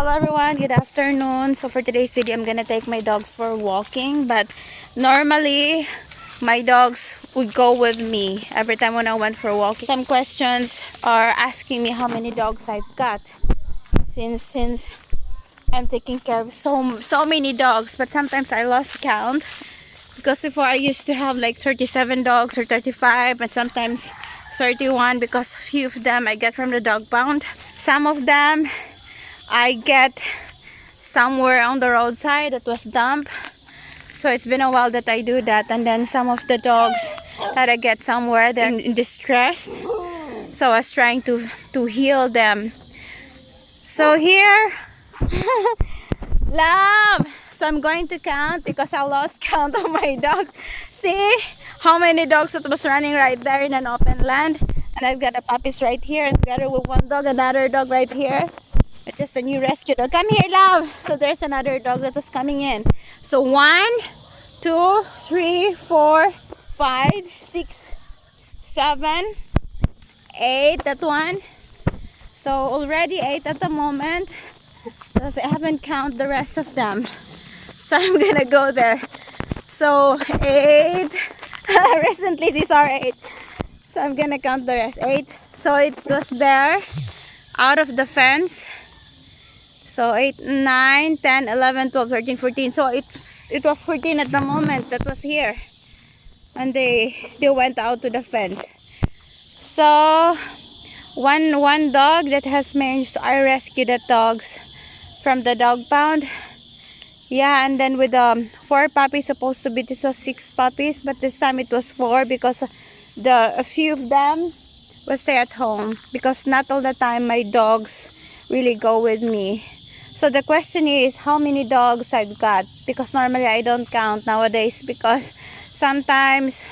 Hello everyone, good afternoon. So for today's video, I'm gonna take my dogs for walking, but normally my dogs would go with me every time when I went for walking. Some questions are asking me how many dogs I've got since I'm taking care of so many dogs, but sometimes I lost count because before I used to have like 37 dogs or 35, and sometimes 31 because a few of them I get from the dog pound. Some of them I get somewhere on the roadside that was dumped. So it's been a while that I do that. And then some of the dogs that I get somewhere, they're in distress. So I was trying to heal them. So here, love. So I'm going to count because I lost count of my dogs. See how many dogs that was running right there in an open land. And I've got the puppies right here, and together with one dog, another dog right here. It's just a new rescue dog. Come here, love. So there's another dog that was coming in. So 1, 2, 3, 4, 5, 6, 7, 8. That one. So already 8 at the moment, because I haven't counted the rest of them. So I'm gonna go there. So 8. Recently these are 8. So I'm gonna count the rest. 8. So it was there out of the fence. So 8, 9, 10, 11, 12, 13, 14. So it was 14 at the moment that was here. And they went out to the fence. So one dog that has managed, I rescued the dogs from the dog pound. Yeah, and then with 4 puppies, supposed to be this was 6 puppies, but this time it was 4 because a few of them will stay at home, because not all the time my dogs really go with me. So the question is how many dogs I've got, because normally I don't count nowadays, because sometimes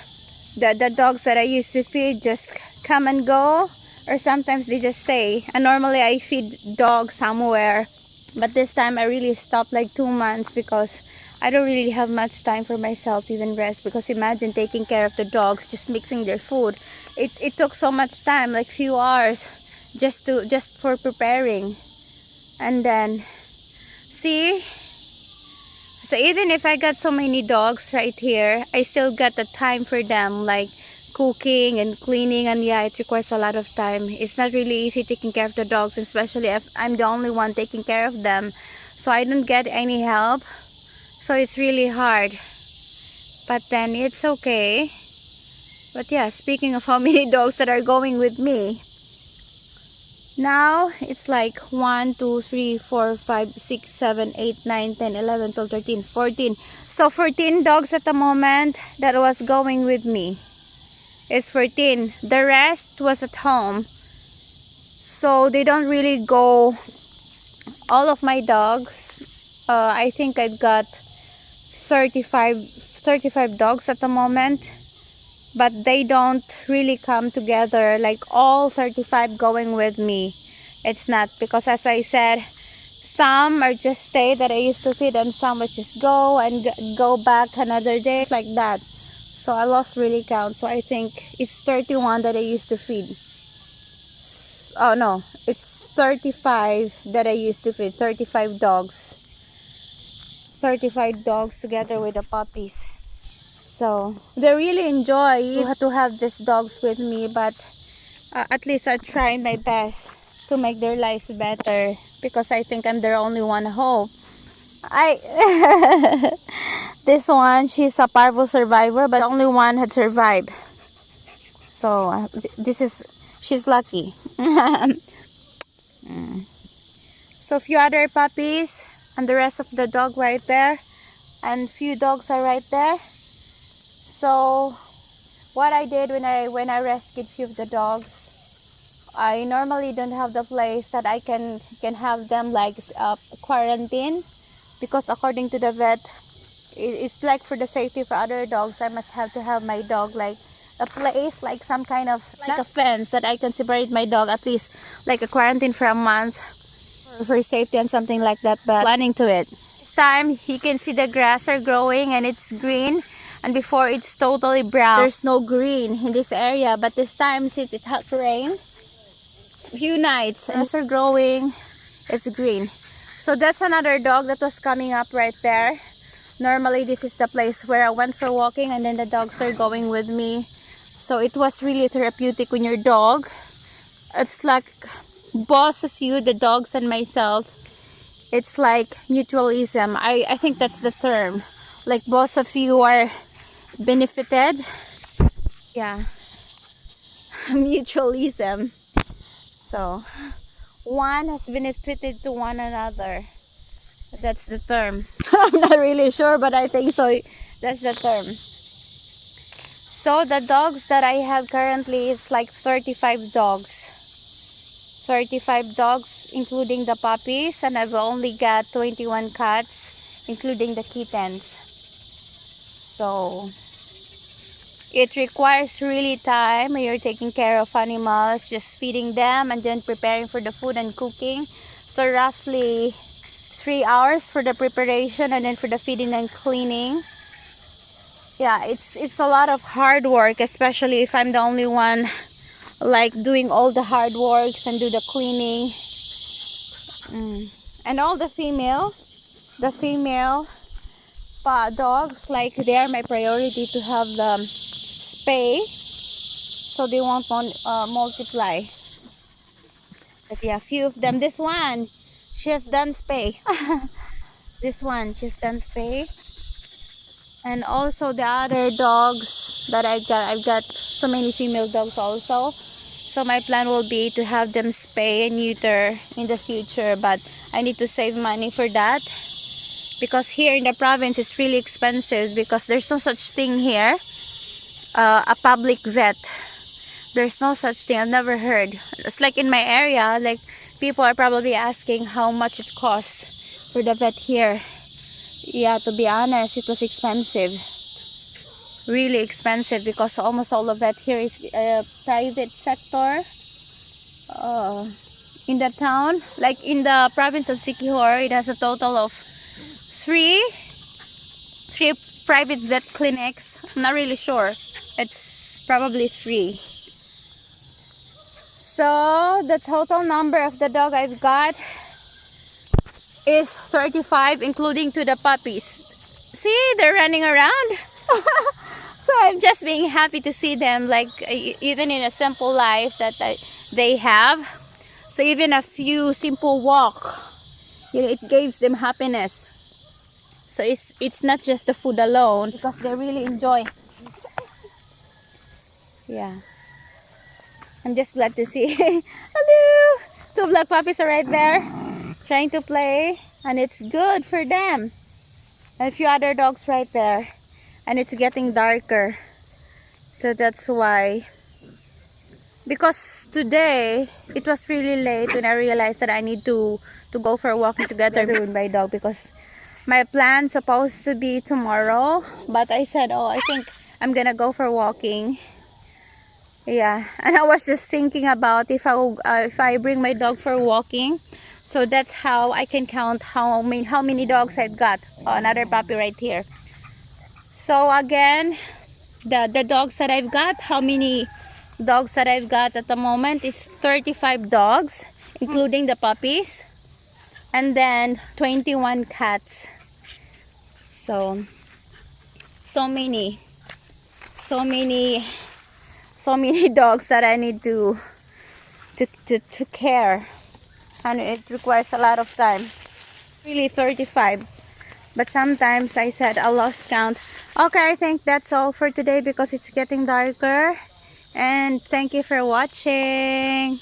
the dogs that I used to feed just come and go, or sometimes they just stay. And normally I feed dogs somewhere, but this time I really stopped like 2 months because I don't really have much time for myself to even rest. Because imagine taking care of the dogs, just mixing their food. It took so much time, like few hours just for preparing. And then see, so even if I got so many dogs right here, I still got the time for them, like cooking and cleaning. And yeah, it requires a lot of time. It's not really easy taking care of the dogs, especially if I'm the only one taking care of them, so I don't get any help. So it's really hard, but then it's okay. But yeah, speaking of how many dogs that are going with me, now it's like 1, 2, 3, 4, 5, 6, 7, 8, 9, 10, 11, 12, 13, 14. So 14 dogs at the moment that was going with me. Is 14. The rest was at home, so they don't really go. All of my dogs, I think I've got 35 dogs at the moment, but they don't really come together like all 35 going with me. It's not, because as I said, some are just stay that I used to feed, and some would just go and go back another day, like that. So I lost really count. So I think it's 31 that I used to feed. Oh no, it's 35 that I used to feed. 35 dogs. 35 dogs together with the puppies. So they really enjoy to have these dogs with me, but at least I try my best to make their life better, because I think I'm their only one hope. This one, she's a parvo survivor, but only one had survived. So she's lucky. So few other puppies and the rest of the dog right there, and few dogs are right there. So what I did when I rescued few of the dogs, I normally don't have the place that I can have them like quarantine, because according to the vet, it's like for the safety for other dogs, I must have to have my dog like a place, like some kind of like a fence that I can separate my dog, at least like a quarantine for a month for safety and something like that. But planning to it. This time you can see the grass are growing and it's green, and before it's totally brown. There's no green in this area, but this time since it had rain few nights, and grass are growing, it's green. So that's another dog that was coming up right there. Normally this is the place where I went for walking, and then the dogs are going with me. So it was really therapeutic when your dog, it's like both of you, the dogs and myself, it's like mutualism. I think that's the term. Like both of you are benefited. Yeah. Mutualism. So one has benefited to one another. That's the term. I'm not really sure, but I think so. That's the term. So the dogs that I have currently is like 35 dogs. 35 dogs including the puppies, and I've only got 21 cats including the kittens. So it requires really time when you're taking care of animals, just feeding them and then preparing for the food and cooking. So roughly 3 hours for the preparation, and then for the feeding and cleaning. Yeah, it's a lot of hard work, especially if I'm the only one like doing all the hard works and do the cleaning. And all the female dogs, like they are my priority to have them spay so they won't multiply. But yeah, few of them. This one, she has done spay. This one, she's done spay. And also the other dogs that I've got so many female dogs also. So my plan will be to have them spay and neuter in the future, but I need to save money for that, because here in the province it's really expensive, because there's no such thing here, a public vet. There's no such thing. I've never heard. It's like in my area, like people are probably asking how much it costs for the vet here. Yeah, to be honest, it was expensive. Really expensive, because almost all of vet here is private sector. In the town, like in the province of Siquijor, it has a total of three private vet clinics. I'm not really sure. It's probably 3. So the total number of the dog I've got is 35, including to the puppies. See, they're running around. So I'm just being happy to see them, like even in a simple life that they have. So even a few simple walk, you know, it gives them happiness. So it's not just the food alone, because they really enjoy. Yeah, I'm just glad to see. Hello, 2 black puppies are right there trying to play, and it's good for them. And a few other dogs right there, and it's getting darker, so that's why. Because today it was really late when I realized that I need to go for a walk together with my dog, because my plan's supposed to be tomorrow, but I said, oh, I think I'm gonna go for walking. Yeah, and I was just thinking about if I bring my dog for walking, so that's how I can count how many dogs I've got. Oh, another puppy right here. So again, the dogs that I've got, how many dogs that I've got at the moment is 35 dogs, including the puppies, and then 21 cats. So many dogs that I need to care, and it requires a lot of time. Really 35, but sometimes I said I lost count. Okay, I think that's all for today, because it's getting darker, and thank you for watching.